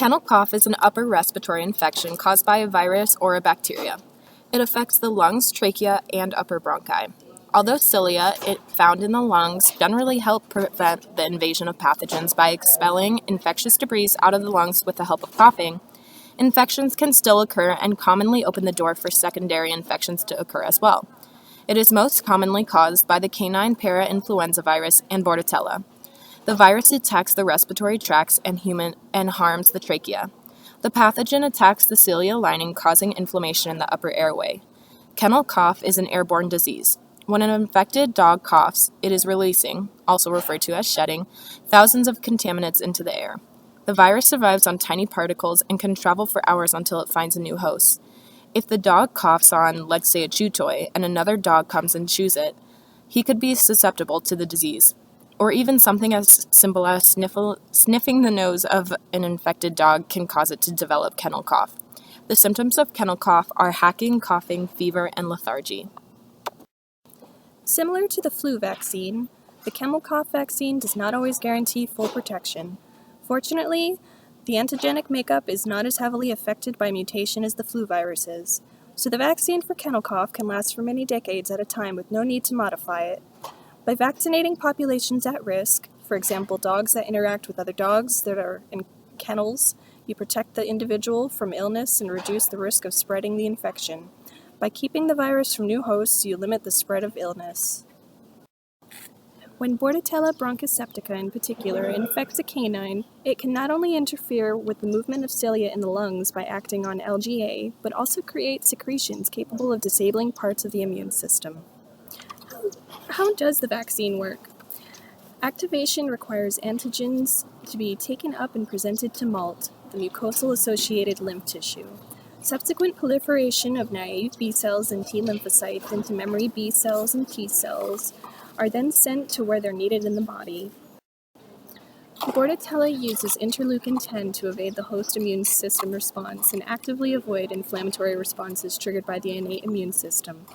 Kennel cough is an upper respiratory infection caused by a virus or a bacteria. It affects the lungs, trachea, and upper bronchi. Although cilia found in the lungs generally help prevent the invasion of pathogens by expelling infectious debris out of the lungs with the help of coughing, infections can still occur and commonly open the door for secondary infections to occur as well. It is most commonly caused by the canine parainfluenza virus and Bordetella. The virus attacks the respiratory tracts and harms the trachea. The pathogen attacks the cilia lining, causing inflammation in the upper airway. Kennel cough is an airborne disease. When an infected dog coughs, it is releasing, also referred to as shedding, thousands of contaminants into the air. The virus survives on tiny particles and can travel for hours until it finds a new host. If the dog coughs on, let's say, a chew toy, and another dog comes and chews it, he could be susceptible to the disease. Or even something as simple as sniffing the nose of an infected dog can cause it to develop kennel cough. The symptoms of kennel cough are hacking, coughing, fever, and lethargy. Similar to the flu vaccine, the kennel cough vaccine does not always guarantee full protection. Fortunately, the antigenic makeup is not as heavily affected by mutation as the flu virus is, so the vaccine for kennel cough can last for many decades at a time with no need to modify it. By vaccinating populations at risk, for example, dogs that interact with other dogs that are in kennels, you protect the individual from illness and reduce the risk of spreading the infection. By keeping the virus from new hosts, you limit the spread of illness. When Bordetella bronchoseptica in particular infects a canine, it can not only interfere with the movement of cilia in the lungs by acting on LGA, but also create secretions capable of disabling parts of the immune system. How does the vaccine work? Activation requires antigens to be taken up and presented to MALT, the mucosal-associated lymph tissue. Subsequent proliferation of naive B cells and T lymphocytes into memory B cells and T cells are then sent to where they're needed in the body. Bordetella uses interleukin-10 to evade the host immune system response and actively avoid inflammatory responses triggered by the innate immune system.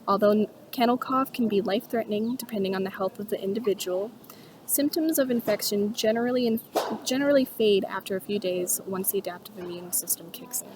Although kennel cough can be life-threatening depending on the health of the individual, symptoms of infection generally fade after a few days once the adaptive immune system kicks in.